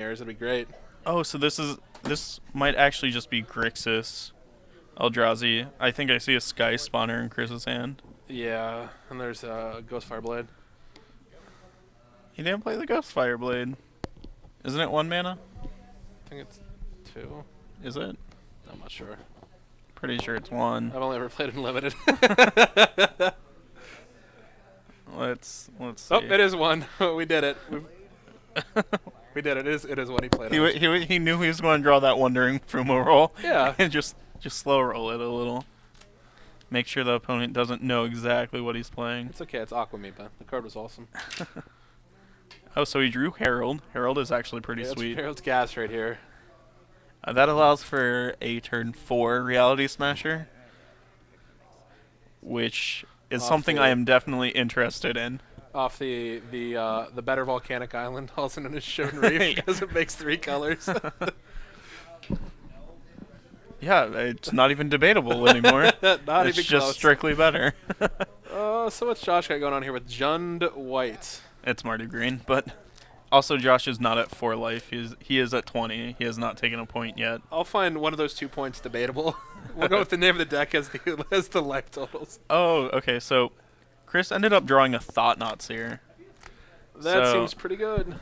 It'd be great. Oh, so this might actually just be Grixis Eldrazi. I think I see a Sky Spawner in Chris's hand. Yeah, and there's Ghost Fireblade. He didn't play the Ghost Fireblade. Isn't it 1 mana? I think it's 2. Is it? I'm not sure. Pretty sure it's 1. I've only ever played in limited. Let's see. Oh, it is 1. We did it. We did it. It is 1 he played. He knew he was going to draw that Wandering Fumo roll. Yeah. And just slow roll it a little. Make sure the opponent doesn't know exactly what he's playing. It's okay. It's Aquamipa. The card was awesome. Oh, so he drew Herald. Herald is actually pretty sweet. Herald's gas right here. That allows for a turn 4 Reality Smasher, which is something I am definitely interested in. Off the better volcanic island, also known as Shown Reef, because it makes 3 colors. Yeah, it's not even debatable anymore. Not it's even just close. Strictly better. So what's Josh got going on here with Jund White? It's Marty Green, but also Josh is not at 4 life. He is at 20. He has not taken a point yet. I'll find one of those 2 points debatable. We'll go with the name of the deck as the life totals. Oh, okay. So Chris ended up drawing a Thought-Knot Seer. That seems pretty good.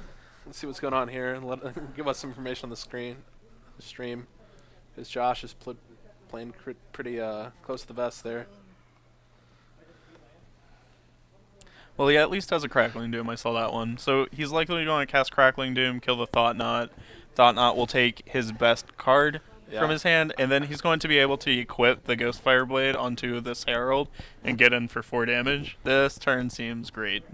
Let's see what's going on here and give us some information on the stream. Because Josh is playing pretty close to the vest there. Well, he at least has a Crackling Doom. I saw that one. So he's likely going to cast Crackling Doom, kill the Thought-Knot. Thought-Knot will take his best card from his hand, and then he's going to be able to equip the Ghost Fireblade onto this Herald and get in for 4 damage. This turn seems great.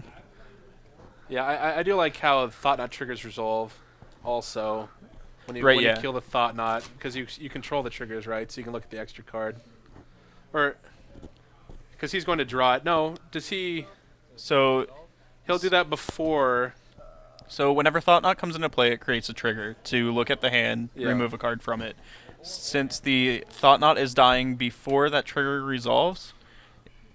Yeah, I do like how Thought-Knot triggers resolve also when you kill the Thought-Knot, because you control the triggers, right? So you can look at the extra card. Or, because he's going to draw it. No, does he... So he'll do that before. So whenever Thought-Knot comes into play, it creates a trigger to look at the hand, remove a card from it. Since the Thought-Knot is dying before that trigger resolves,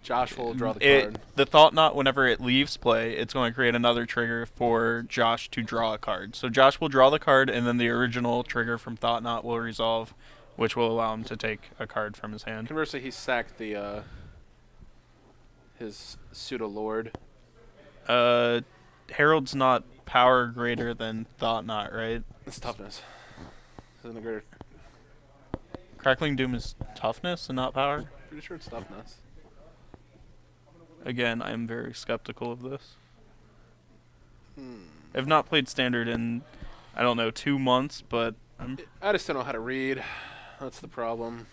Josh will draw the card. The Thought-Knot, whenever it leaves play, it's going to create another trigger for Josh to draw a card. So Josh will draw the card, and then the original trigger from Thought-Knot will resolve, which will allow him to take a card from his hand. Conversely, he sacked the his pseudo-lord. Herald's not power greater than Thought-Knot, right? It's toughness. Isn't it greater? Crackling Doom is toughness and not power? Pretty sure it's toughness. Again, I am very skeptical of this. I've not played Standard in, I don't know, 2 months, but I just don't know how to read. That's the problem.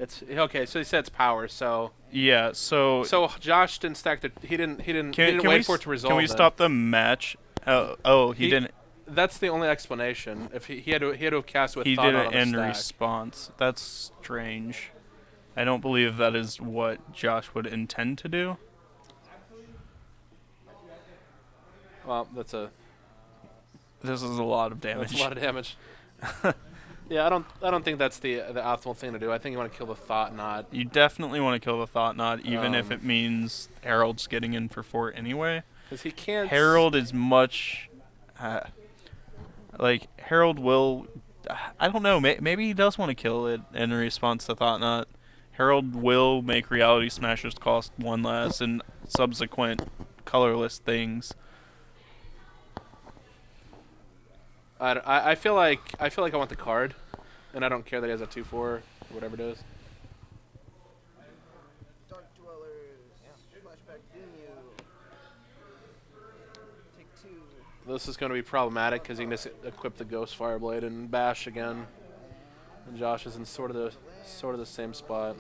It's okay. So he said it's power. So yeah. So Josh didn't stack the. He didn't wait for it to resolve. Can we stop the match? He didn't. That's the only explanation. If he had to have cast with. He did it in response. That's strange. I don't believe that is what Josh would intend to do. Well, that's a. This is a lot of damage. That's a lot of damage. Yeah, I don't think that's the optimal thing to do. I think you want to kill the Thought-Knot. You definitely want to kill the Thought-Knot, even if it means Herald's getting in for 4 anyway. Because he can't. Herald is much. Herald will. I don't know. Maybe he does want to kill it in response to Thought-Knot. Herald will make Reality Smashers cost 1 less and subsequent colorless things. I feel like I want the card, and I don't care that he has a 2/4 or whatever it is. Dark Dwellers. Flashback Venue. Take 2. This is going to be problematic because he can just equip the Ghost Fireblade and bash again, and Josh is in sort of the same spot.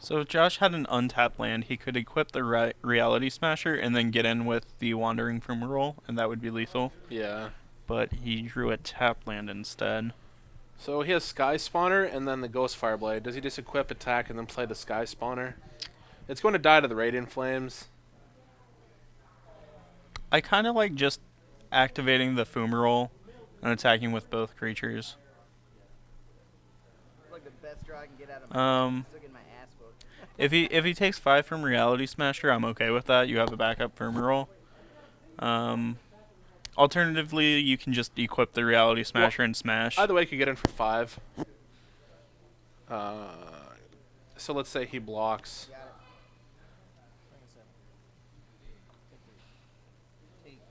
So if Josh had an untapped land, he could equip the Reality Smasher and then get in with the Wandering from roll, and that would be lethal. Yeah. But he drew a tapped land instead. So he has Sky Spawner and then the Ghost Fireblade. Does he just equip attack and then play the Sky Spawner? It's going to die to the Radiant Flames. I kind of like just activating the Fumarole and attacking with both creatures. Like the best draw I can get out of my still getting my ass whooped. If he takes 5 from Reality Smasher, I'm okay with that. You have a backup Fumarole. Alternatively, you can just equip the Reality Smasher and smash. Either way, you could get in for 5. So let's say he blocks. Got it. Take.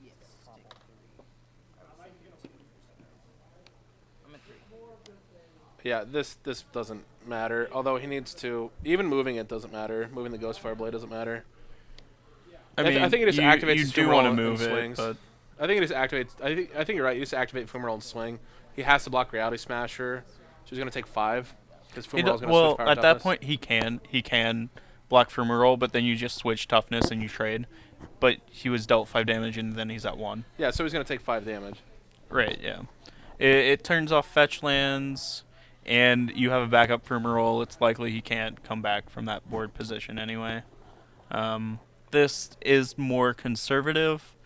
Yes. Take 3. I'm at 3. Yeah, this doesn't matter. Although he needs to, even moving it doesn't matter. Moving the Ghostfire Blade doesn't matter. I mean, I think it just activates. You his do Fumarole want to and move swings. it, but I think it just activates. I think you're right. You just activate Fumarole and swing. He has to block Reality Smasher, so he's gonna take 5 because Fumarole's gonna switch power at that toughness. point he can block Fumarole, but then you just switch toughness and you trade. But he was dealt 5 damage and then he's at 1. Yeah, so he's gonna take 5 damage. Right. Yeah. It turns off fetch lands, and you have a backup Fumarole. It's likely he can't come back from that board position anyway. This is more conservative.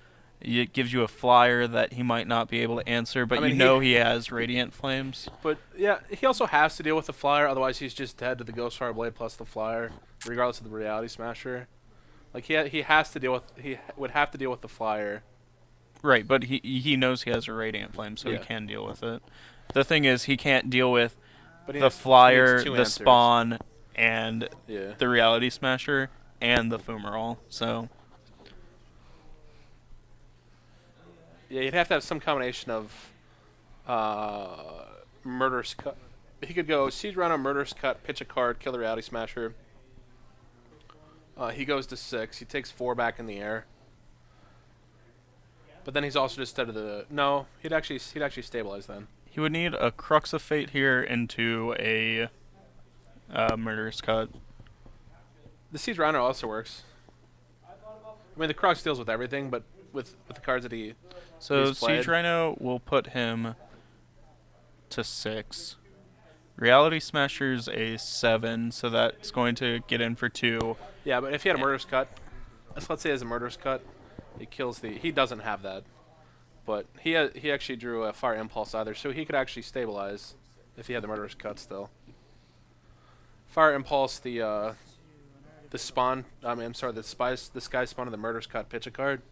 It gives you a flyer that he might not be able to answer, but I mean, you know he has Radiant Flames. But yeah, he also has to deal with the flyer. Otherwise, he's just dead to the Ghostfire Blade plus the flyer, regardless of the Reality Smasher. Like he has to deal with would have to deal with the flyer. Right, but he knows he has a Radiant Flame, so Yeah. he can deal with it. The thing is, he can't deal with But he the needs- he flyer, needs 2 the answers. spawn, and Yeah. the Reality Smasher, and the Fumarole. So Yeah, you'd have to have some combination of Murderous Cut. He could go Siege Rhino, Murderous Cut, pitch a card, kill the Reality Smasher. He goes to 6. He takes 4 back in the air. But then he's also just dead to the... No, he'd actually stabilize then. he would need a Crux of Fate here into a Murderous Cut. The Siege Rhino also works. I mean, the Crux deals with everything, but with the cards that he... So he's played. Siege Rhino will put him to 6. Reality Smasher's a 7, so that's going to get in for 2. Yeah, but if he had a Murderous Cut, let's say he has a Murderous Cut, it kills the... He doesn't have that. But he actually drew a Fire Impulse either, so he could actually stabilize if he had the Murderous Cut still. Fire Impulse, the spawn... I mean, I'm sorry, the Sky Spawn of the Murderous Cut, pitch a card.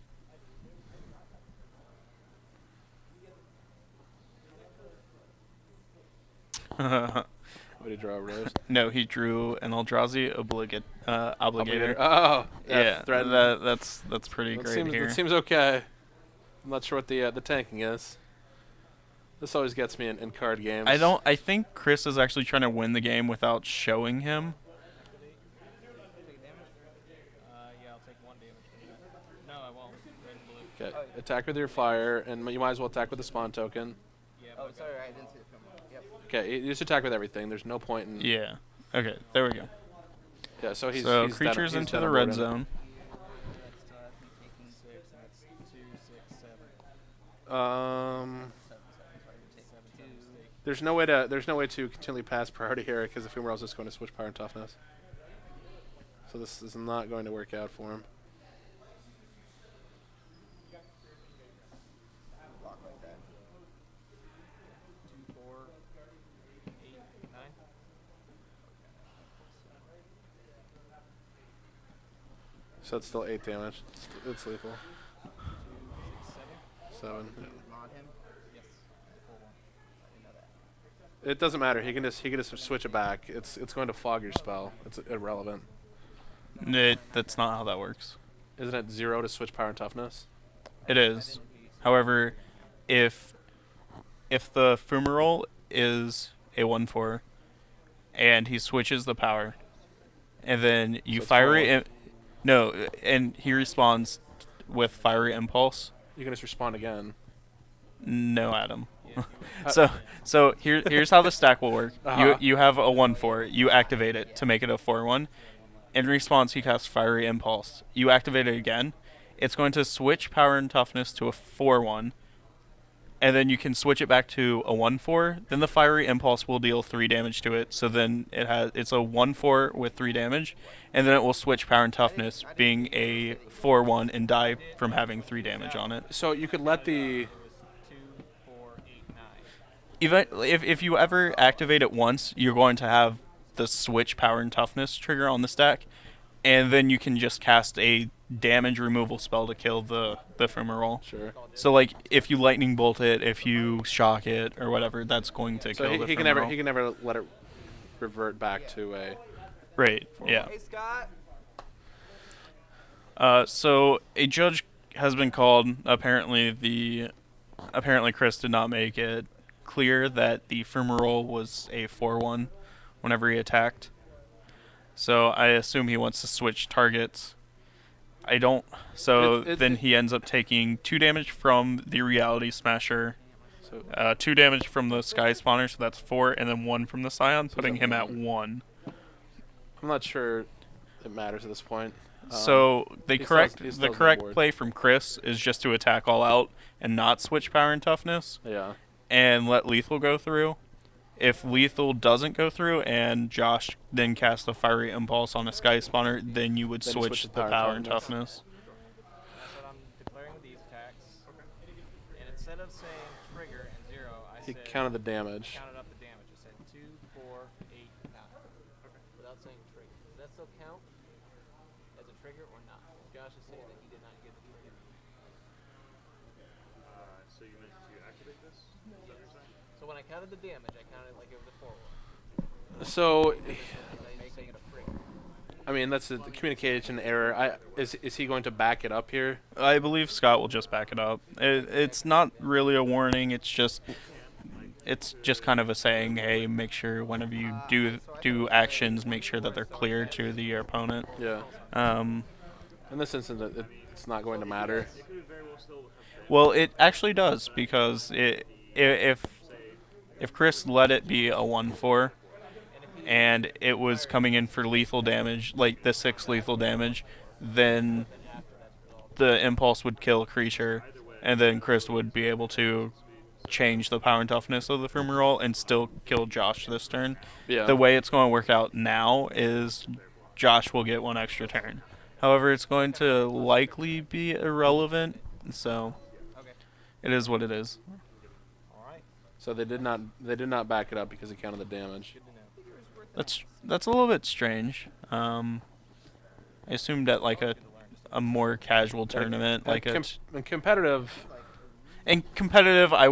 What did he draw, a Rose? No, he drew an Eldrazi Obligator. Oh, Yeah, threaten. that's pretty That great seems, here. that seems okay. I'm not sure what the tanking is. This always gets me in card games. I think Chris is actually trying to win the game without showing him. Take damage? Yeah, I'll take 1 damage. No, I won't. Red and blue. Okay, attack with your flyer, and you might as well attack with the spawn token. Yeah, oh, sorry, I didn't see the film. Yep. Okay, you just attack with everything. There's no point in... Yeah. Okay, there we go. Yeah, so he's So he's creatures done, he's into done the a red board in. zone. That's me taking 6, and that's 2, 6, 7. 7, 7. Sorry, take 2. There's no way to continually pass priority here because the Fumarole's just going to switch power and toughness. So this is not going to work out for him. Block like that. 2, 4, 8, 9. So it's still 8 damage. It's lethal. 2, 6, 7. 7. Can you mod him? Yes. 4, 1. I didn't know that. It doesn't matter. He can just switch it back. It's going to fog your spell. It's irrelevant. That's not how that works. Isn't it 0 to switch power and toughness? It is. However, if the Fumarole is a 1/4 and he switches the power, and then you So it's fiery follow-up. and he responds with Fiery Impulse. You can just respond again. No, Adam. So here's how the stack will work. Uh-huh. You have a 1/4. You activate it to make it a 4/1. In response, he casts Fiery Impulse. You activate it again. It's going to switch power and toughness to a 4/1, and then you can switch it back to a 1/4. Then the Fiery Impulse will deal 3 damage to it. So then it's a 1/4 with 3 damage, and then it will switch Power and Toughness, being a 4/1, and die from having 3 damage on it. So you could let the... It was 2, 4, 8, 9. Even if you ever activate it once, you're going to have the switch Power and Toughness trigger on the stack, and then you can just cast a damage removal spell to kill the Ephemeral. Sure. So like if you lightning bolt it, if you shock it or whatever, that's going to kill the he Ephemeral. can never let it revert back to a... Right. Yeah. Hey, Scott. So a judge has been called. Apparently Chris did not make it clear that the Ephemeral was a 4/1 whenever he attacked. So I assume he wants to switch targets. I don't. So then he ends up taking 2 damage from the Reality Smasher, So 2 damage from the Sky Spawner, so that's 4, and then 1 from the Scion, putting him at 1. I'm not sure it matters at this point. So the he correct still the has correct board. play from Chris is just to attack all out and not switch Power and Toughness, Yeah. and let Lethal go through. If Lethal doesn't go through and Josh then casts a Fiery Impulse on a Sky Spawner, then you would Then you switch switch the to Power and Toughness. That's what I'm declaring with these attacks. And instead of saying trigger and 0, I He said counted the damage. counted up the damage. I said 2, 4, 8, 9. Without saying trigger. Does that still count as a trigger or not? Josh is saying that he did not get the trigger. So you meant to activate this? Is that what you're saying? So when I counted the damage, I counted like it was a 4. So, Making it a trigger. I mean, that's a communication error. Is he going to back it up here? I believe Scott will just back it up. It's not really a warning. It's just kind of a saying, hey, make sure whenever you do actions, make sure that they're clear to the opponent. Yeah. In this instance, it's not going to matter. Well, it actually does, because if Chris let it be a 1/4 and it was coming in for lethal damage, like the 6 lethal damage, then the impulse would kill a creature, and then Chris would be able to change the power and toughness of the Ephemeral and still kill Josh this turn. Yeah. The way it's going to work out now is Josh will get 1 extra turn. However, it's going to likely be irrelevant, so it is what it is. All right. So they did not back it up because it counted the damage. That's a little bit strange. I assumed at like a more casual tournament, like in competitive. In competitive, I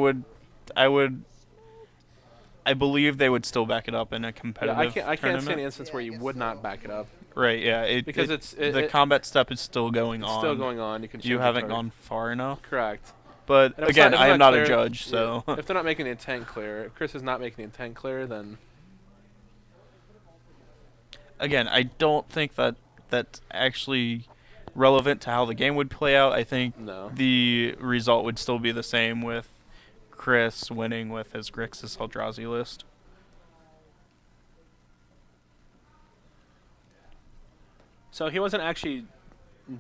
believe they would still back it up in a competitive I can't tournament. see an instance where you would not back it up. Right, yeah. Because the combat step is still going on. Still going on. You can. You haven't gone far enough. Correct. But And if again, it's I am not a clear- judge, so. yeah, if they're not making the intent clear, if Chris is not making the intent clear, then Again, I don't think that's actually relevant to how the game would play out. I think No. the result would still be the same with Chris winning with his Grixis Eldrazi list. So he wasn't actually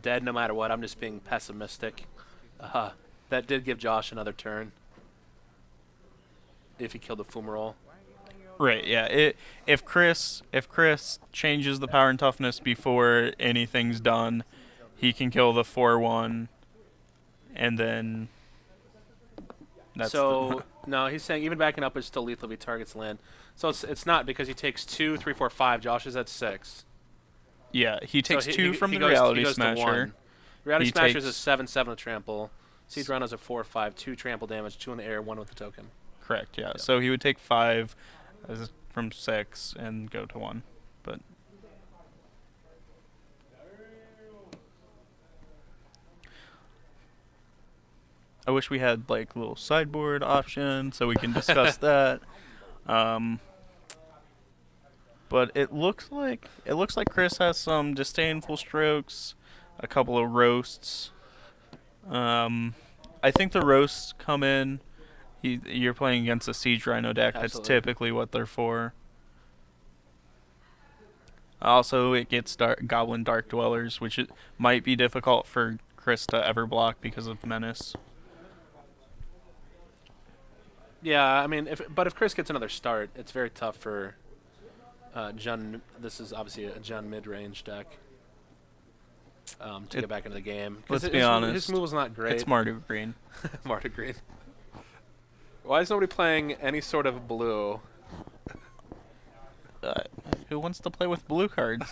dead no matter what. I'm just being pessimistic. That did give Josh another turn. If he killed the Fumarole. Right, yeah. If Chris changes the power and toughness before anything's done, he can kill the 4/1, and then that's So no, he's saying even backing up is still lethal if he targets land. So it's not because he takes 2, 3, 4, 5. Josh is at 6. yeah, he takes So 2 from he the goes- Reality he goes to Smasher. 1. Reality He Smasher is a takes- 7/7 with trample. Siege Rhino is a 4/5, 2 trample damage, 2 in the air, 1 with the token. Correct, yeah. So he would take 5 from 6 and go to 1. But I wish we had like a little sideboard option so we can discuss that. But it looks like Chris has some disdainful strokes, a couple of roasts. I think the roasts come in. You're playing against a Siege Rhino deck. Absolutely. That's typically what they're for. Also, it gets Goblin Dark Dwellers, which it might be difficult for Chris to ever block because of Menace. Yeah, I mean, but if Chris gets another start, it's very tough for Jun. This is obviously a Jun mid-range deck to get back into the game. Let's be honest. His move was not great. It's Marduk Green. Marduk Green. Why is nobody playing any sort of blue? Who wants to play with blue cards?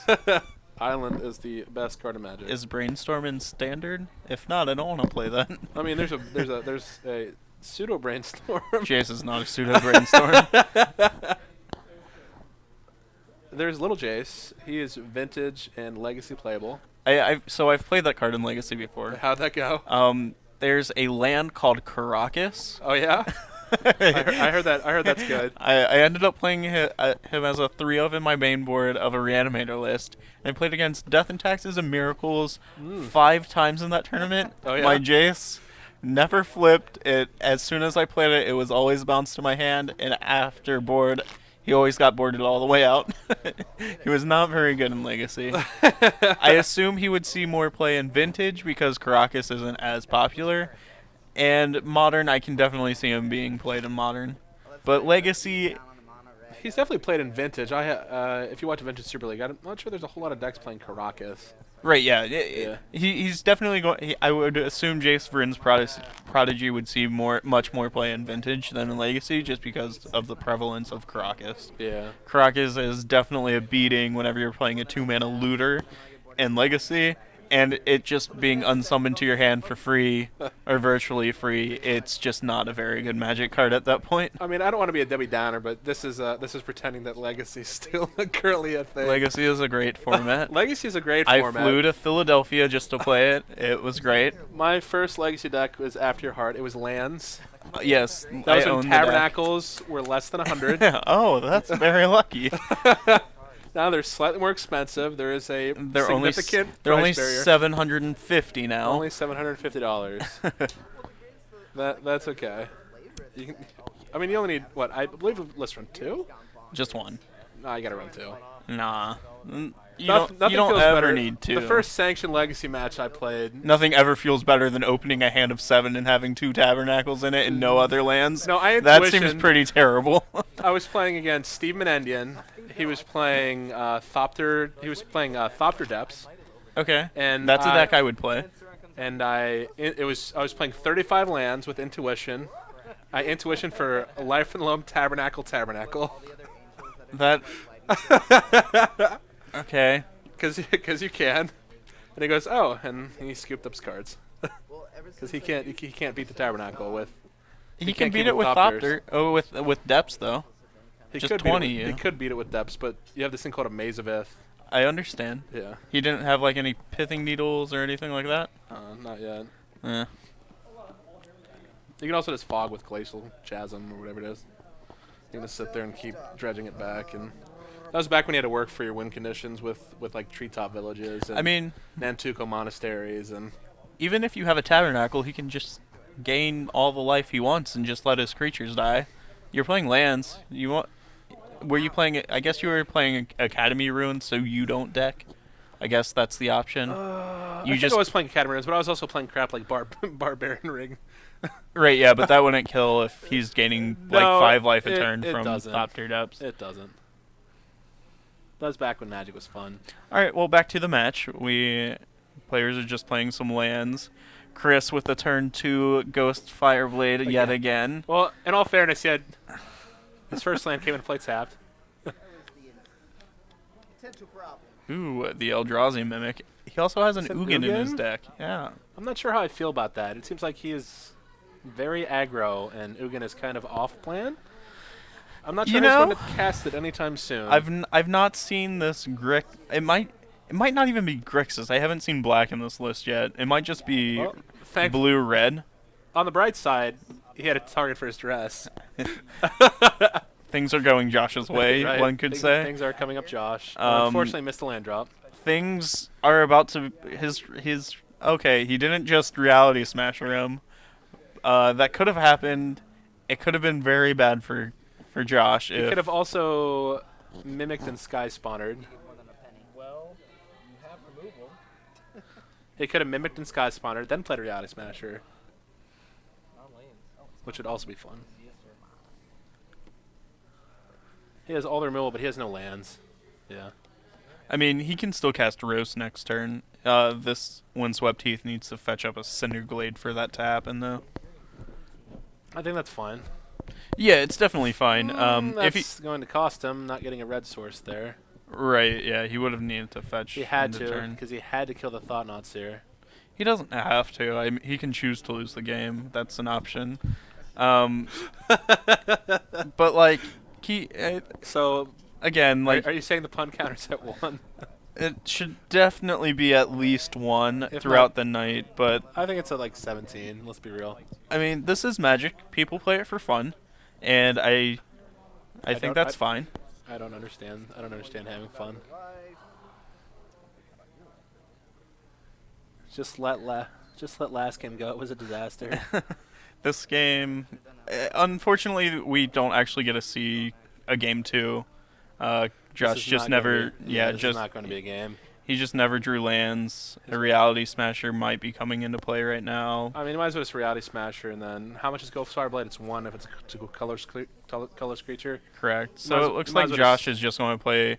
Island is the best card in Magic. Is Brainstorm in standard? If not, I don't want to play that. I mean, there's a pseudo Brainstorm. Jace is not a pseudo Brainstorm. There's Little Jace. He is vintage and legacy playable. So I've played that card in Legacy before. How'd that go? There's a land called Caracas. Oh yeah. I heard that. I heard that's good. I ended up playing him as a 3-of in my main board of a Reanimator list. And I played against Death and Taxes and Miracles 5 times in that tournament. Oh, yeah? My Jace never flipped. It as soon as I played it, it was always bounced to my hand. And after board, he always got boarded all the way out. He was not very good in Legacy. I assume he would see more play in Vintage because Caracas isn't as popular. And Modern, I can definitely see him being played in Modern. But Legacy... He's definitely played in Vintage. If you watch Vintage Super League, I'm not sure there's a whole lot of decks playing Caracas. Right, yeah. He's definitely going... I would assume Jace Vryn's Prodigy would see much more play in Vintage than in Legacy just because of the prevalence of Caracas. Yeah. Caracas is definitely a beating whenever you're playing a 2-mana looter in Legacy. And it just being unsummoned to your hand for free, or virtually free, it's just not a very good Magic card at that point. I mean, I don't want to be a Debbie Downer, but this is pretending that Legacy is still currently a thing. Legacy is a great format. Legacy is a great format. I flew to Philadelphia just to play it. It was great. My first Legacy deck was After Your Heart. It was lands. Yes, that was when Tabernacles were less than 100. Oh, that's very lucky. Now they're slightly more expensive. There is a they're significant they're only barrier. $750 now. Only $750. That's okay. I mean, you only need what? I believe let's run 2. Just 1. No, you gotta run 2. Nah. You Nothing don't feels ever better. need to. The first sanctioned Legacy match I played. Nothing ever feels better than opening a hand of 7 and having 2 Tabernacles in it and no other lands. No, that seems pretty terrible. I was playing against Steve Menendian. He was playing Thopter. He was playing Thopter Depths. Okay. And that's a deck I would play. And I was playing 35 lands with Intuition. I Intuition for Life and Loam Tabernacle. That. Okay. Because you can. And he goes, oh, and he scooped up his cards. Because he can't beat the Tabernacle with. He can beat it with Thopter. Oh, with Depths though. He just could 20. He could beat it with Depths, but you have this thing called a Maze of Ith. I understand. Yeah. He didn't have like any Pithing Needles or anything like that. Not yet. Yeah. You can also just fog with Glacial Chasm or whatever it is. You can just sit there and keep dredging it back, and that was back when you had to work for your win conditions with like treetop villages. And I mean, Nantuko monasteries, and even if you have a Tabernacle, he can just gain all the life he wants and just let his creatures die. You're playing lands. Were you playing it? I guess you were playing Academy Ruins, so you don't deck. I guess that's the option. I was playing Academy Ruins, but I was also playing crap like Barbarian Ring. Right, yeah, but that wouldn't kill if he's gaining like 5 life a turn from Thopter Depths. It doesn't. That was back when Magic was fun. All right, well, back to the match. Players are just playing some lands. Chris with the turn 2 Ghost Fireblade yet again. Well, in all fairness, he had his first land came into play tapped. Ooh, the Eldrazi Mimic. He also has an Ugin in his deck. Yeah. I'm not sure how I feel about that. It seems like he is very aggro, and Ugin is kind of off-plan. I'm not sure he's going to cast it anytime soon. I've not seen this Grix. It might not even be Grixis. I haven't seen black in this list yet. It might just be blue-red. On the bright side, he had a target for his dress. Things are going Josh's way, right. One could say. Things are coming up Josh. Unfortunately, missed the land drop. Things are about to... Okay, he didn't just Reality Smasher him. That could have happened. It could have been very bad for Josh. He could have also mimicked and sky spawnered. Well, you have removal. He could have mimicked and sky spawnered, then played Reality Smasher, which would also be fun. He has all the removal, but he has no lands. Yeah. I mean, he can still cast Roast next turn. This Windswept Heath needs to fetch up a Cinderglade for that to happen, though. I think that's fine. Yeah, it's definitely fine. That's if going to cost him not getting a red source there. Right, yeah, he would have needed to fetch. He had end of to, turn. because he had to kill the Thought-Knots here. He doesn't have to. He can choose to lose the game. That's an option. But like, So again, like, are you saying the pun counter's at 1? it should definitely be at least 1 If throughout not- the night. But I think it's at like 17. Let's be real. I mean, this is Magic. People play it for fun, and I think don't- that's fine. I don't understand. I don't understand having fun. Just let last game go. It was a disaster. This game, unfortunately, we don't actually get to see a game 2. This Josh is just not gonna never, be- yeah, this just is not going to be a game. he just never drew lands. A Reality Smasher might be coming into play right now. I mean, you might as well just Reality Smasher, and then how much is Ghost Fireblade? It's 1 if it's a colorless creature. Correct. Might So as- it looks might like as well Josh just- is just going to play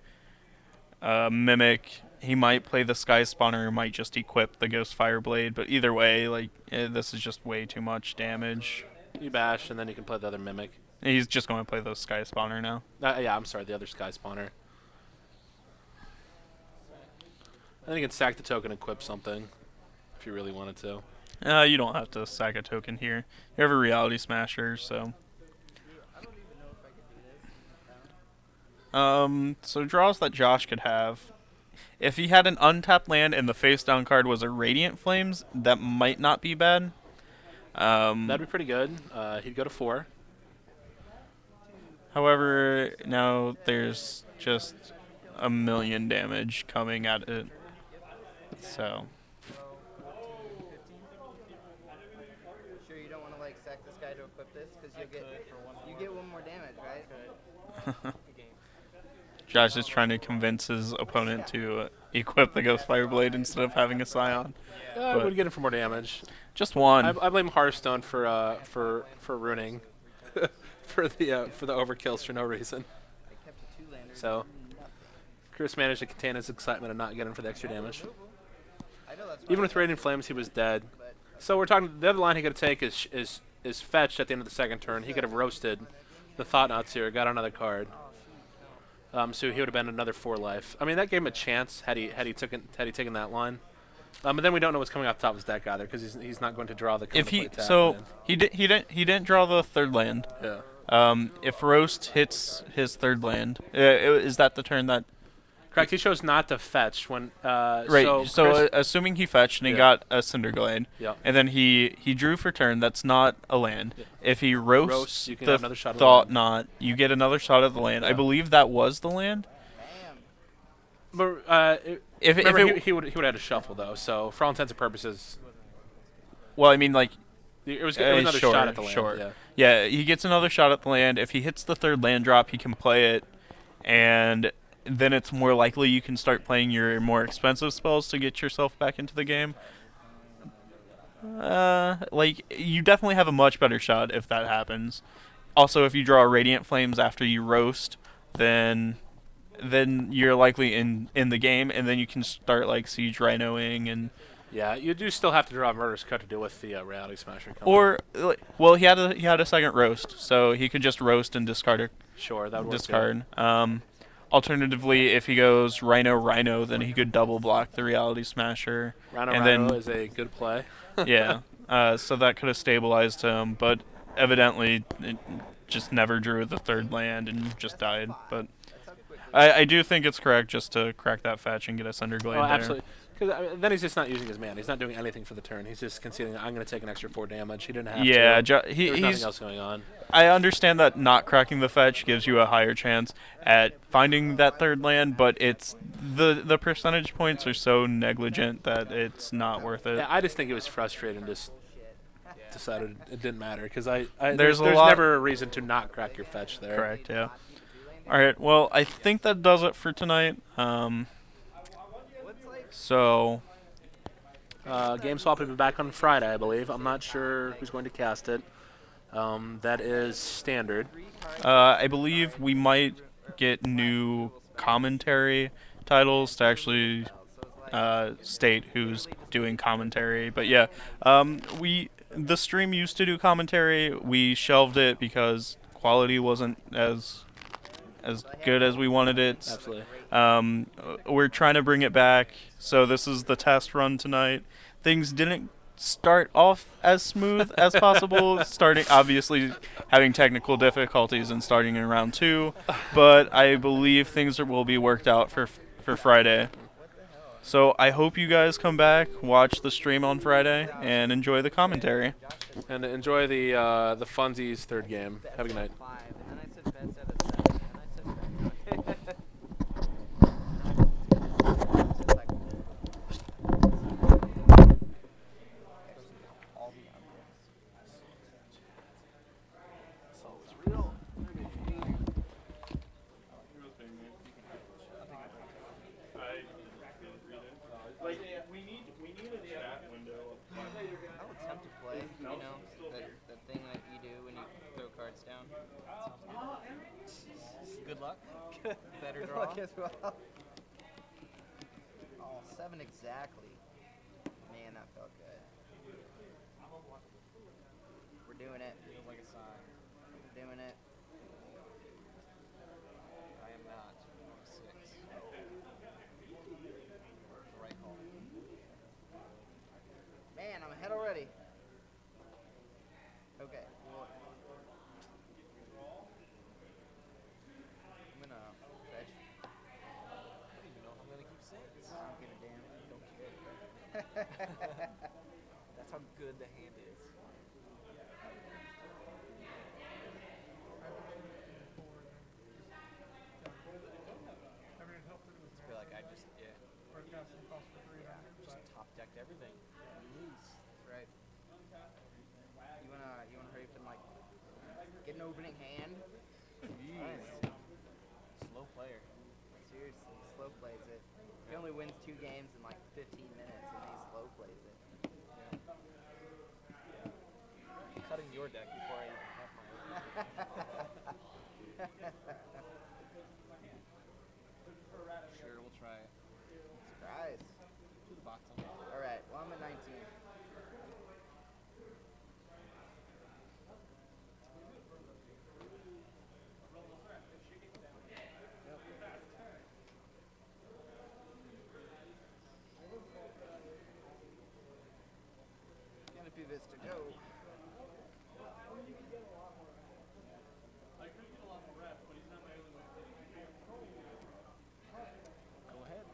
Mimic. He might play the Sky Spawner, or might just equip the Ghost Fireblade. But either way, like, this is just way too much damage. You bash, and then you can play the other Mimic. He's just going to play the Sky Spawner now. Yeah, I'm sorry, the other Sky Spawner. I think you can sack the token and equip something, if you really wanted to. You don't have to sack a token here. You have a Reality Smasher, so. So draws that Josh could have. If he had an untapped land and the face down card was a Radiant Flames, that might not be bad. That'd be pretty good. He'd go to 4. However, now there's just a million damage coming at it. So. Sure, you don't want to like sack this guy to equip this because you get 1 more damage, right? Josh is trying to convince his opponent to equip the Ghost Fireblade instead of having a Scion. I But- would get him for more damage. Just one. I blame Hearthstone for ruining for the overkills for no reason. I kept a 2-lander. So Chris managed to contain his excitement and not get him for the extra damage. I know that's Even fine, with Radiant Flames, he was dead. but So we're talking. The other line he could take is fetched at the end of the second turn. He could have roasted the Thought-Knots here, got another card. So he would have been another 4 life. I mean, that gave him a chance had he taken that line. But then we don't know what's coming off top of his deck either, because he's not going to draw the. If he contemplate tap so land. he didn't draw the third land. Yeah. If Roast hits his third land, is that the turn that? Correct. He chose not to fetch when. Right. So, Chris, assuming he fetched and he Yeah. got a Cinderglade, Yep. and then he drew for turn, that's not a land. Yeah. If he roasts Roasts, you can the have another shot at the Thought land. Knot, you get another shot at the land. I Yeah. believe that was the land. damn. but If remember, it, he would have had to shuffle though. So for all intents and purposes, well, I mean, like, it was another sure, shot at the land. sure. Yeah. Yeah, he gets another shot at the land. If he hits the third land drop, he can play it, and then it's more likely you can start playing your more expensive spells to get yourself back into the game. Like, you definitely have a much better shot if that happens. Also, if you draw Radiant Flames after you roast, then you're likely in the game, and then you can start like Siege Rhinoing and Yeah, you do still have to draw a Murderous Cut to deal with the Reality Smasher. Coming. or well, he had a second roast, so he could just roast and discard it. Sure, that would work. Discard. Alternatively, if he goes Rhino, then he could double block the Reality Smasher. Rhino and Rhino then is a good play. yeah, so that could have stabilized him, but evidently it just never drew the third land and just died. But I do think it's correct just to crack that fetch and get a Cinderglade there. Absolutely. Because then he's just not using his mana. He's not doing anything for the turn. He's just conceding. I'm going to take an extra 4 damage. He didn't have Yeah, to. There's he's. nothing else going on. I understand that not cracking the fetch gives you a higher chance at finding that third land, but it's the percentage points are so negligent that it's not worth it. Yeah, I just think it was frustrating. Just decided it didn't matter because There's there's a lot- never a reason to not crack your fetch there. Correct, yeah. All right, well, I think that does it for tonight. So, Game Swap will be back on Friday, I believe. I'm not sure who's going to cast it. That is standard. I believe we might get new commentary titles to actually state who's doing commentary. But yeah, the stream used to do commentary. We shelved it because quality wasn't as good as we wanted it. Absolutely. We're trying to bring it back. So this is the test run tonight. Things didn't start off as smooth as possible, starting obviously having technical difficulties and starting in round 2, but I believe things will be worked out for Friday. So I hope you guys come back, watch the stream on Friday, and enjoy the commentary. And enjoy the Funsies third game. Have a good night. 5, and then I said bets at a 7, and I said all the I'll attempt to play, you know, that thing that you do when you throw cards down. Good luck. Better Good draw. luck as well. Oh, 7 exactly. Man, that felt good. We're doing it. Feels like a sign. We're doing it. I am not. I'm 6. The right call. Man, I'm ahead already. Okay. Well, I'm gonna fetch. I don't even know if I'm gonna keep 6. I don't give a damn. Don't care. That's how good the hand is. Just feel like I just just top decked everything. You lose. That's right. You wanna hurry up and like get an opening hand? Nice. Slow player. Seriously, slow plays it. He only wins 2 games in like 15 minutes, and he slow plays it. Cutting your deck before I even have my own. Sure, we'll try it. Surprise. To the box on it. All right. Well, I'm at 19. Canopy Vista, go. Go ahead.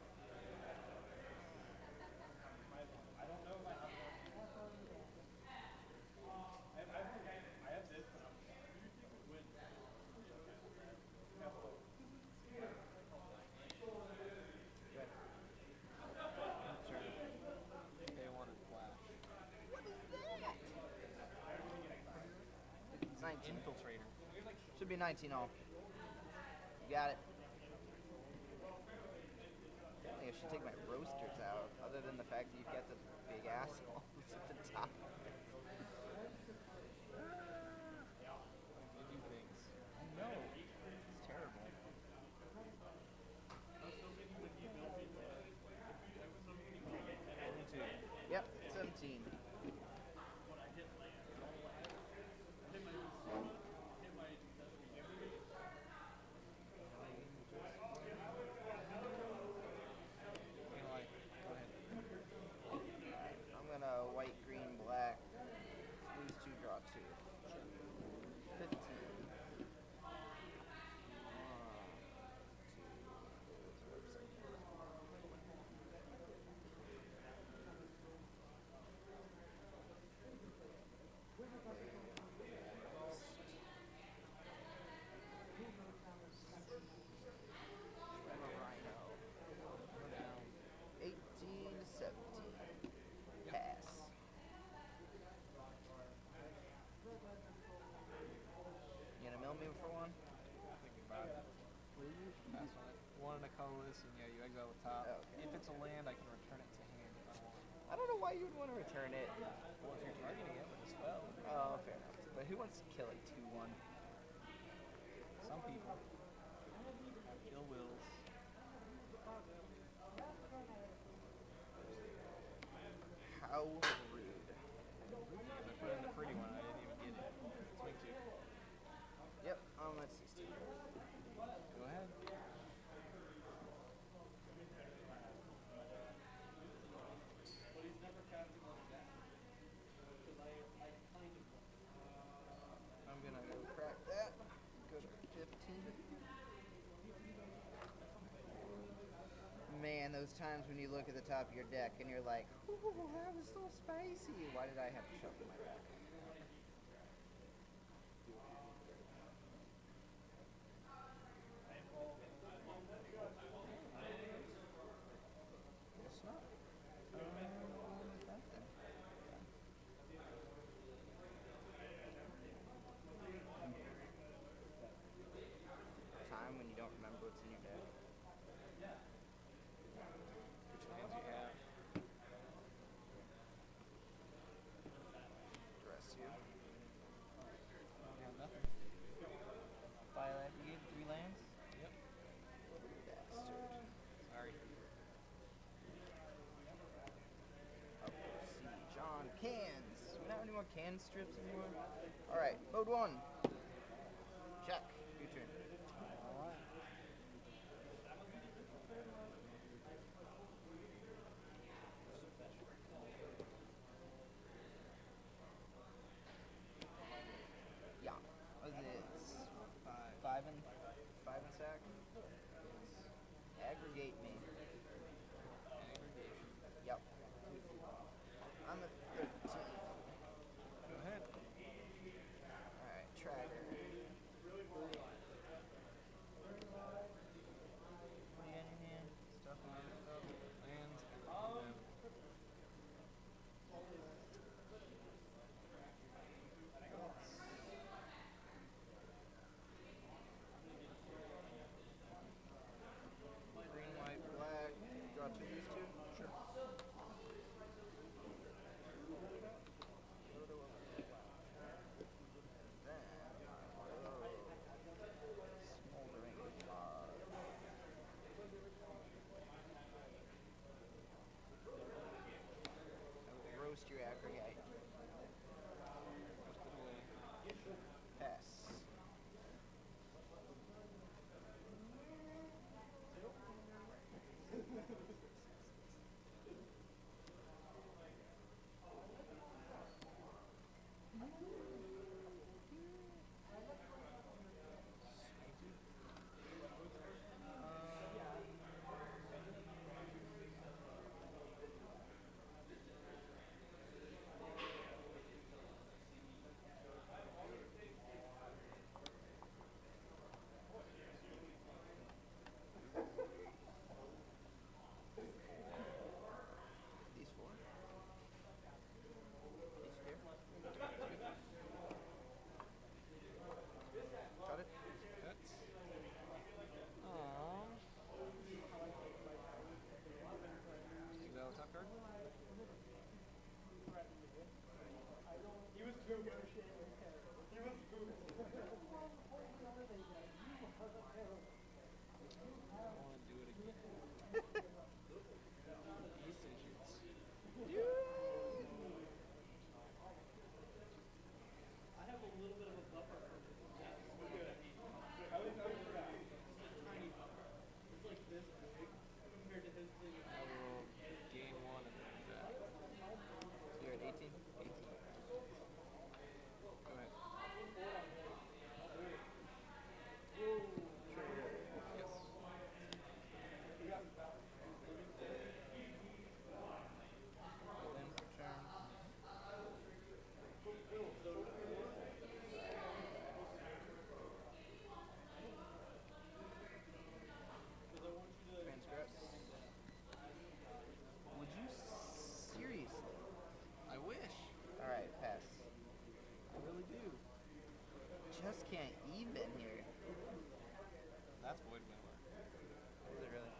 Pay 1 and flash. It's 19. Infiltrator. Should be 19 all. You got it. I think I should take my roasters out, other than the fact that you've got the big assholes at the top. You do things. No. It's terrible. Yep, 17. I'm gonna white, green, black. Lose 2, draw 2. 15. 18 to 17. Pass. You gonna mill me for 1? Thinking about it. Pass on it. 1 and a colorless, and yeah, you exile the top. Okay. If it's a land, I can return it to hand if I want. I don't know why you would want to return it. Well, if you're targeting it with a spell, Oh, fair enough. But who wants to kill it 2-1? some people. Kill Wills. How rude. I put in the pretty one. I didn't even get it. Swing 2. Yep, I'm at 16. Go ahead. I'm gonna go crack that. Go to 15. Man, those times when you look at the top of your deck and you're like, ooh, that was so spicy. Why did I have to shuffle my deck? Guess not. That then. Time when you don't remember what's in your deck. Which lands you have? Dress you. I have nothing. Violet, you gave 3 lands? Yep. Bastard. Sorry. Siege on cans. Do we not have any more can strips anymore? Alright, mode 1. Check. Your turn. Alright. Yeah. What is it? 5 and sack? Aggregate me. Aggregation. Yep. I'm at 13. Go ahead. Alright, tracker. What do you got in your hand? Stuff and other stuff. Lands and them. Green, white, black. Draw 2 of these 2? Sure. Then, smoldering log. I will roast your aggregate. Pass. These 4. These here. Cut it. Cuts. Is that a top card? I want to do it again. Decisions. I will gain 1 and then that. So you're at 18? 18. Go ahead. Trigger. Yes. Then for turn. Transgress. Would you seriously? I wish. Alright, pass. I really do. Just can't even here. That's Void Windler. Is it really?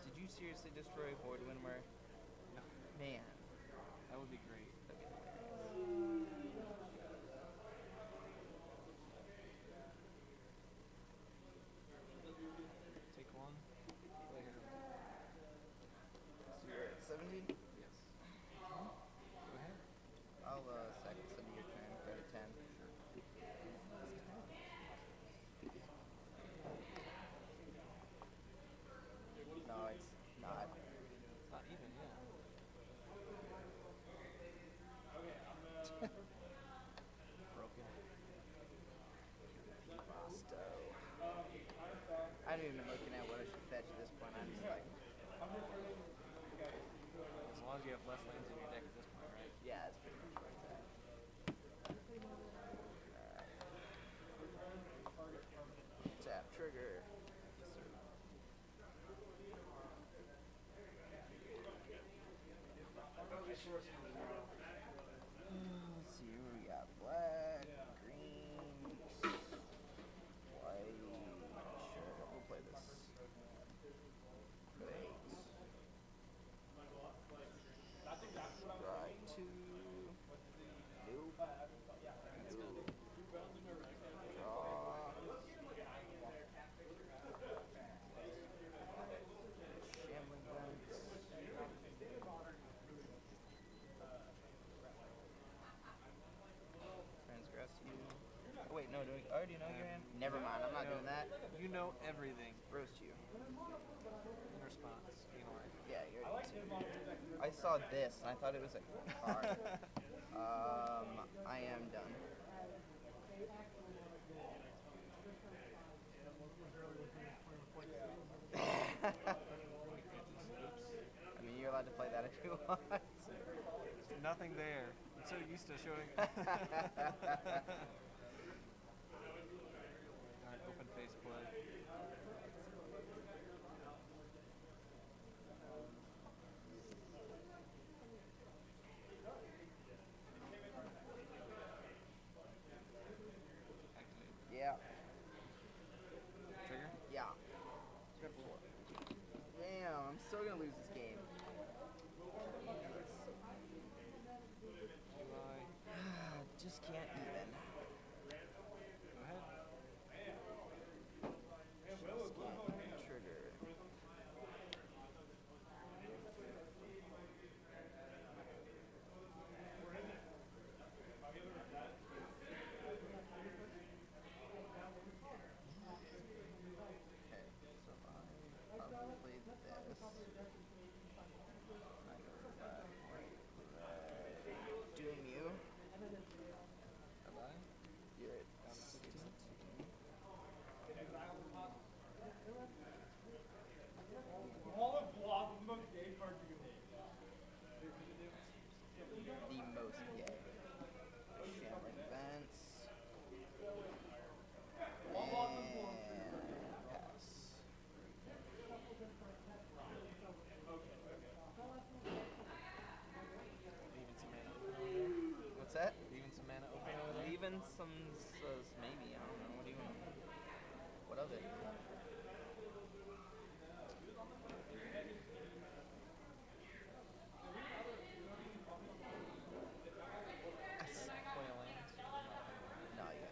Did you seriously destroy Void Windmer? No, Man. that would be great. That'd be hilarious. Not. It's not even, yeah. Broken. Pasto. I haven't even been looking at what I should fetch at this point. I'm just like, As long as you have less lands in your deck at this point, right? yeah, that's pretty much where it's at. Alright. Tap trigger. Let's see, what we got? Black, green, white. Sure, we'll play this. Wait. Right, two. Nope. Nope. Draw. Shambling Vents. Transgress you. Oh, wait, no, do I already know your hand? Never mind, I'm not doing that. You know everything. Roast you. In response, ignore it. Yeah, you're I saw this and I thought it was a card. I am done. I mean, you're allowed to play that if you want. There's nothing there. I'm so used to showing. Alright, open face play. Activate. Yeah. Trigger? Yeah. Damn, I'm still gonna lose this game. Just can't even. Go ahead. Just can't trigger. Okay, so I probably this. I go for that. Doing you. Bye-bye. You're at Down to 16. 16. The most gay. Shambling Vents. And pass. Leaving some mana open over there. What's that? Leaving some mana open over there. Leaving some maybe, I don't know. What do you want? What of it? Play a land. No, yeah.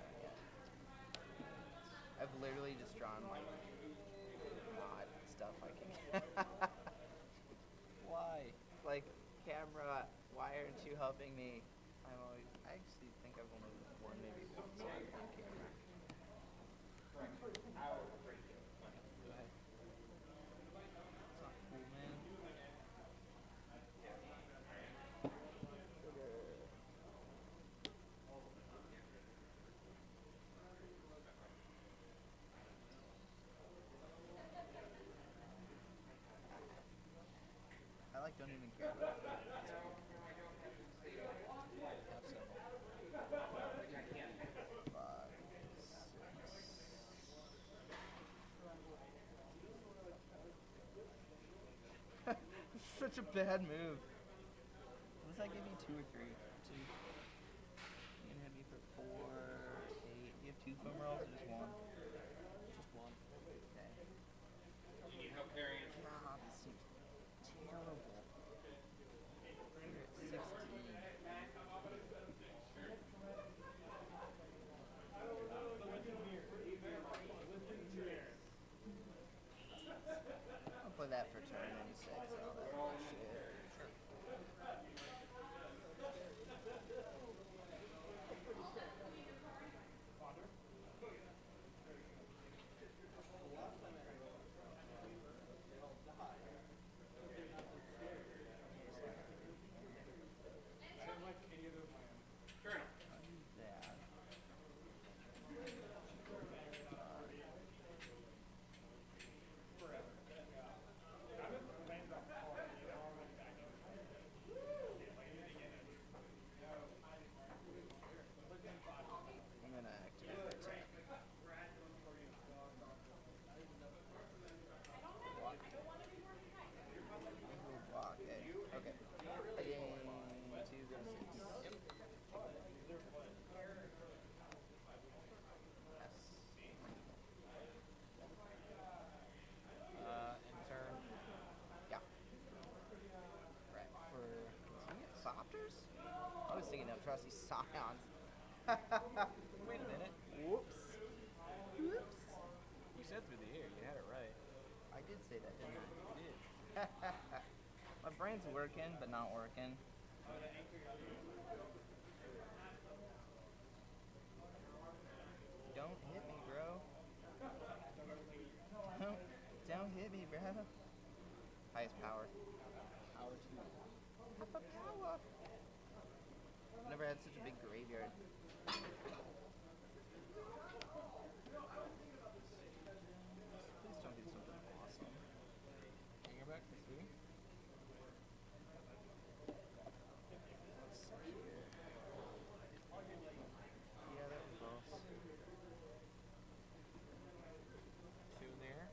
I've literally just drawn like odd stuff I can get. Why? Like, camera, why aren't you helping me? I actually think I've only won maybe once on camera. Go ahead. It's not cool, man. I like don't even care. Have several. 5, 6. Such a bad move. Does that give you 2 or 3? 2. You can hit me for 4, 8. Do you have 2 foam rolls or just 1? Just one. Okay. You need help carrying? God, this seems terrible. You're at 16. I'll play that for turn 96. All that bullshit. Okay. Again, 2 go to 6. Yep. In turn. Yeah. Right. For Thopters? I was thinking of Trusty Scions. Wait a minute. Whoops. Whoops. You said through the air. You had it right. I did say that, didn't I? You did. My brain's working, but not working. Don't hit me, bro. Don't hit me, bro. Highest power. Power to you. Have a power. Never had such a big graveyard. Please don't do something awesome. Bring her back for 3. Let's see here. Yeah, that was gross. 2 there.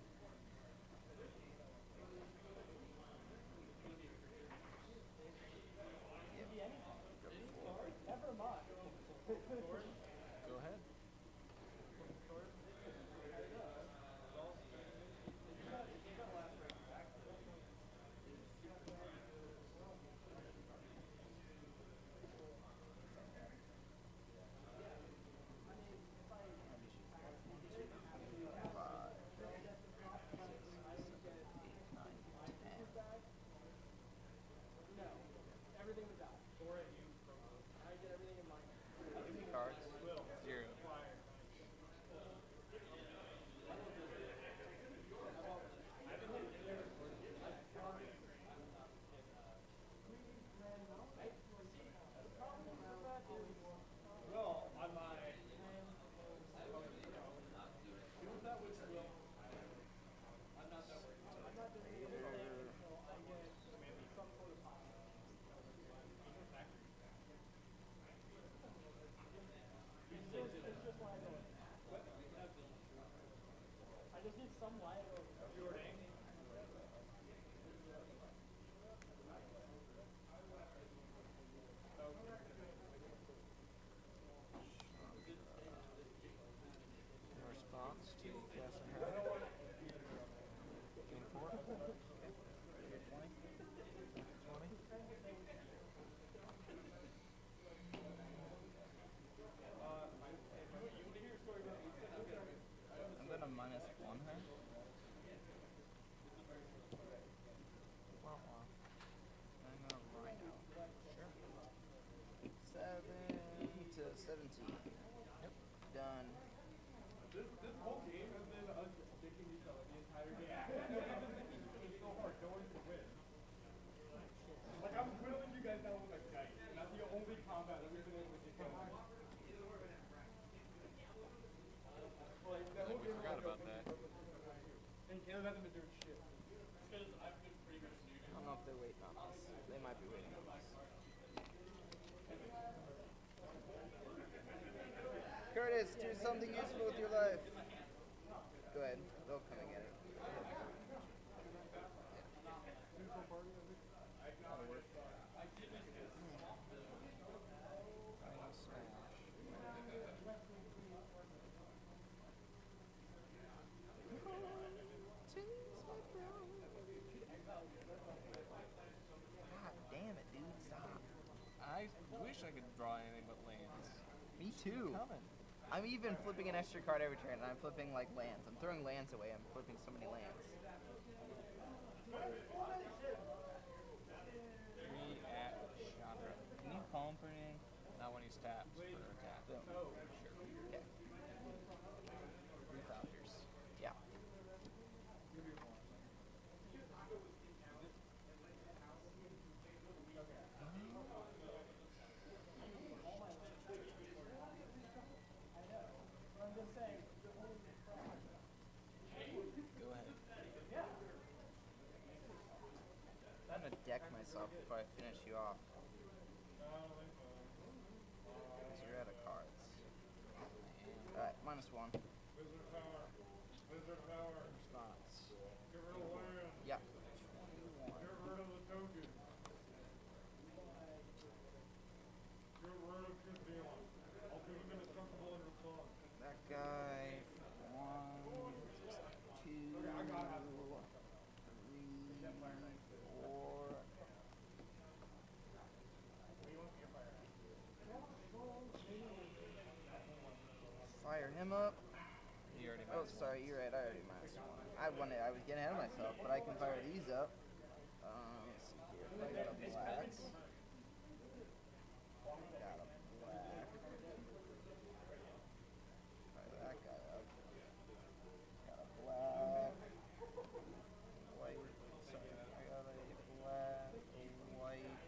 Go ahead. Cards. 0. In response to casting her. Gain 4. 20. 20. I'm gonna -1 her. Wow. I'm gonna Rhino. Sure. 7 to 17. Yep. Done. This whole game has been us just dicking each other the entire game. It's so hard going to win. Like, I'm whittling you guys down with like dice, and that's the only combat that we've been able to get going. Like, that whole We game forgot was about like, that. and Caleb hasn't been doing shit. Because I've been pretty good at shooting. I don't know if they're waiting on us. They might be waiting on us. Curtis, do something useful with your life. Go ahead. They'll come and get it. That'll work. Rhino smash. God damn it, dude. Stop. I wish I could draw anything but lands. Me too. Coming. I'm even flipping an extra card every turn, and I'm flipping like lands. I'm throwing lands away. I'm flipping so many lands. 3 at Chandra. Can you call him for anything? Not when he's tapped for attack. Boom. Okay. 3 Thopters. Yeah. Go ahead. I'm gonna deck myself before I finish you off. Because you're out of cards. Alright, -1. Wizard power. Wizard power. Response. Get rid of land. Yep. Get rid of the token. guy. 1, 2, 3, 4. Fire him up. You already Oh, sorry, you're right. I already minus 1. I was getting ahead of myself, but I can fire these up. Let's see here. I got a black. Got a black. Fire that guy up. Got a black. White. Sorry, I got a black, a white.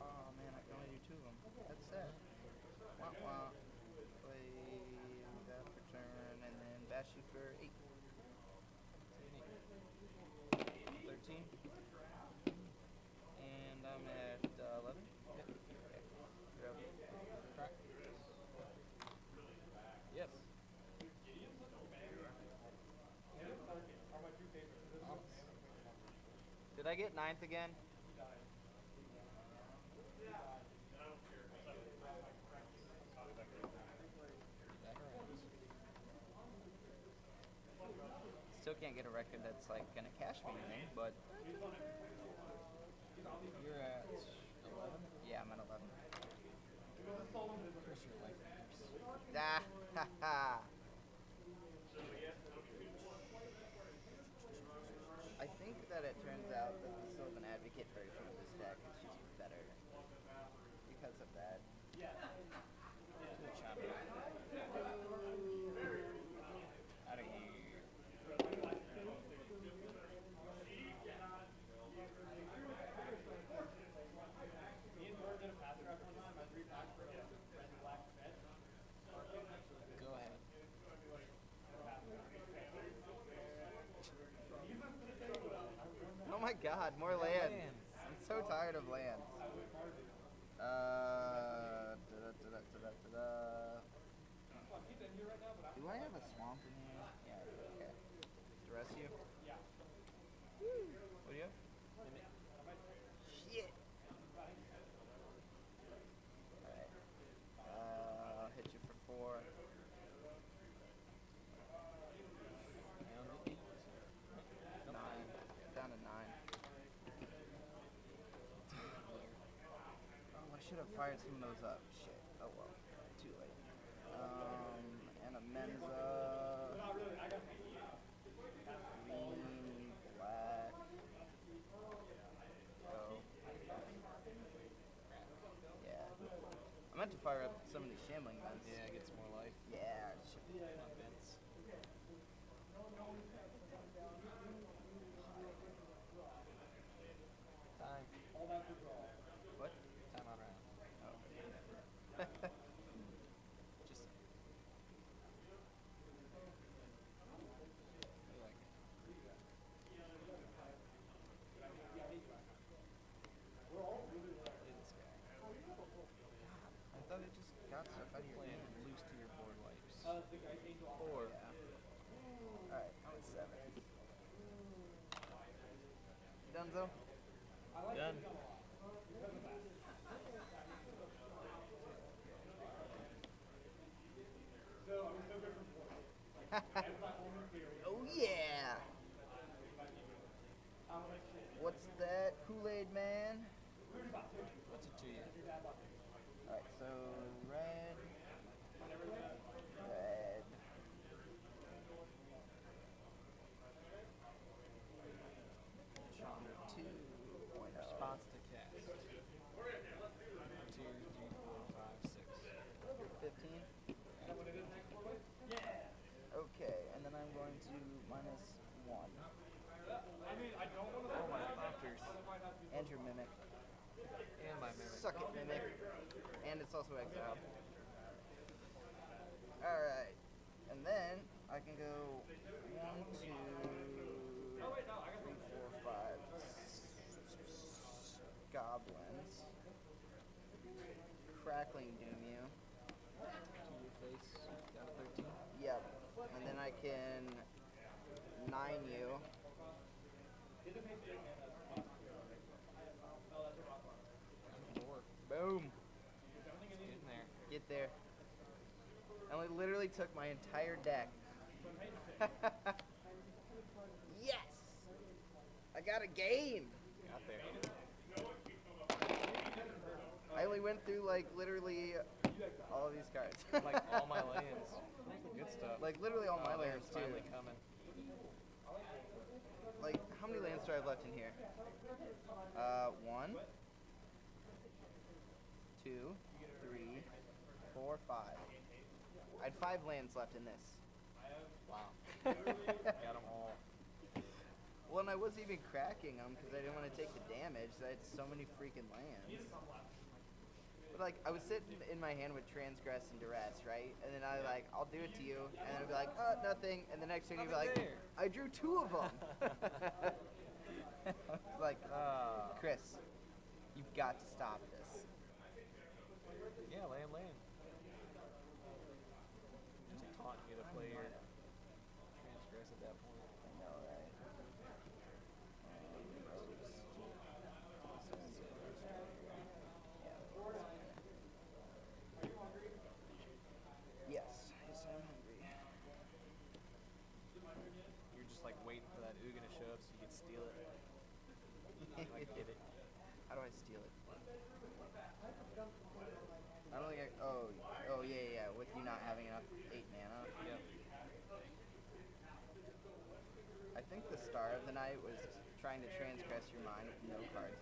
Oh man, I can only do 2 of them. That's sad. Wah wah. Play that for turn, and then bash you for 8. 13. And I'm at 11. Yep. Okay. You're up. Crack. Yes. Did I get 9th again? Still can't get a record that's like gonna cash me anything, but You're at 11. yeah, I'm at 11. Where's your life? Ah, ha ha. I think that it turns out that the Sylvan Advocate version of this deck is just better because of that. Out of here. Go ahead. Oh my god, more lands. I'm so tired of lands. Do I have a swamp in here? Yeah, I do. Okay. The rest of you? Yeah. What do you have? Shit. Alright. I'll hit you for 4. And 9. Down to 9. Oh, I should have fired some of those up. Shit. Oh well. Too late. And a Menza. Green, black. Go. Yeah. I meant to fire up some of these shambling vents. Yeah, get some more life. Yeah. Shit. Come on, Vince. Time. What? Time on round. Oh. Just. Like this guy. I thought it just got stuff out of your Playing hand. loose to your board wipes. 4. Yeah. Alright, I'm at 7. Dunzo? Done. Oh yeah! What's that, Kool-Aid man? What's it to you? Alright, so red, red. Chandra 2.0. Response to cast. 1, 2, 3, 4, 5, 6. 15. Okay, and then I'm going to minus 1. Oh my fuckers. And your mimic. And my memory. Suck it, mimic. And it's also exiled. Alright. And then I can go 1, 2, 3, 4, 5 goblins. Crackling Doom you. To your face. Down to 13. Yep. And then I can 9 you. I'm 4. Boom. It's getting there. Get there. And I literally took my entire deck. Yes! I got a game! Got there. I only went through, like, literally all of these cards. Like all my lands. That's the good stuff. Like, literally all my Oh, lands, too. finally coming. Like, how many lands do I have left in here? 1, 2, 3, 4, 5. I had 5 lands left in this. Wow. Got them all. Well, and I wasn't even cracking them because I didn't want to take the damage. I had so many freaking lands. But, like, I was sitting in my hand with Transgress and Duress, right? And then I'll do it to you. And then I'd be like, oh, nothing. And the next turn you'd be like, there. I drew 2 of them. Like, Chris, you've got to stop this. Yeah, land. Just taunting you to play your Transgress at that point. I know, right? Yes, I'm hungry. You're just like waiting for that Ugin to show up so you can steal it. I get it. How do I steal it? I don't think I. Oh, yeah. With you not having enough 8 mana. Yep. I think the star of the night was trying to transgress your mind with no cards.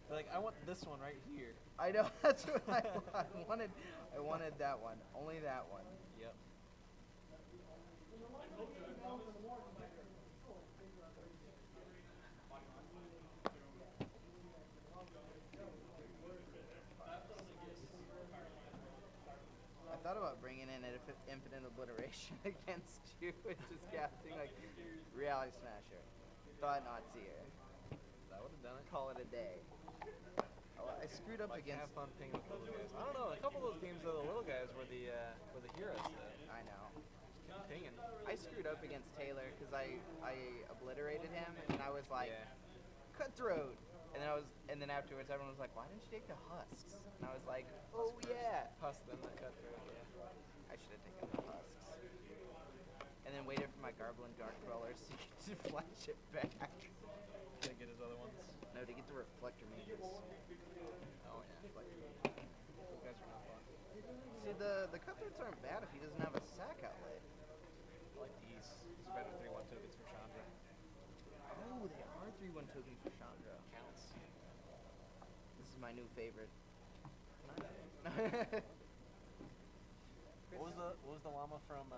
They're like, I want this one right here. I know, that's what I wanted. I wanted that one. Only that one. Yep. I thought about bringing in an infinite obliteration against you and just casting like Reality Smasher. Thought not seer. That would have done it. Call it a day. Oh, I screwed up Like have against. fun pinging with the little guys. I don't know. A couple of those games, though, the little guys were the heroes. I know. Kept pinging. I screwed up against Taylor because I obliterated him and I was like, Yeah. cutthroat. And then afterwards everyone was like, why didn't you take the husks? And I was like, oh yeah. Plus them that cut through. Yeah. I should have taken the husks. And then waited for my Garblin Dark Dwellers to flash it back. Gonna get his other ones. No, to get the Reflector Mages. Oh yeah. Those guys are not fun. See, the Cutthroats aren't bad if he doesn't have a sack outlet. I like these. These are better 3/1 tokens for Chandra. Oh, they are 3/1 tokens for Chandra. Counts. This is my new favorite. What was the llama from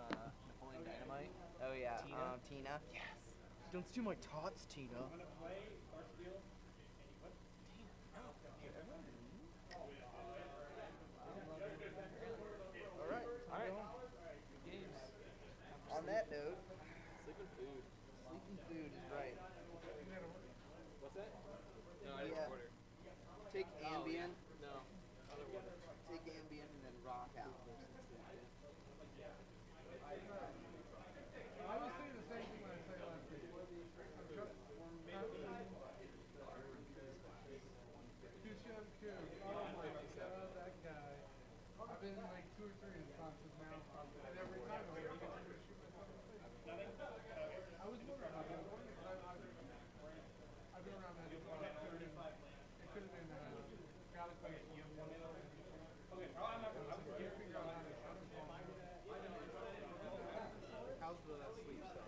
Napoleon Dynamite? Oh yeah, Tina? Tina. Yes. Don't steal my tots, Tina. All right. Good games. On that note, Sleeping food. sleeping food is right. What's that? No, I didn't Yeah. order. Take Ambien. No. Other order. Take Ambien and then rock out. I was saying the same thing when I said last week. Kushan Ku. Oh my god, that guy. I've been in like 2 or 3 responses now. And every time I'm like, I was wondering about that. I've been around that a lot. It could have been Galaxy EM1. Okay, can't figure out how to shut him off. How's the sleep stuff?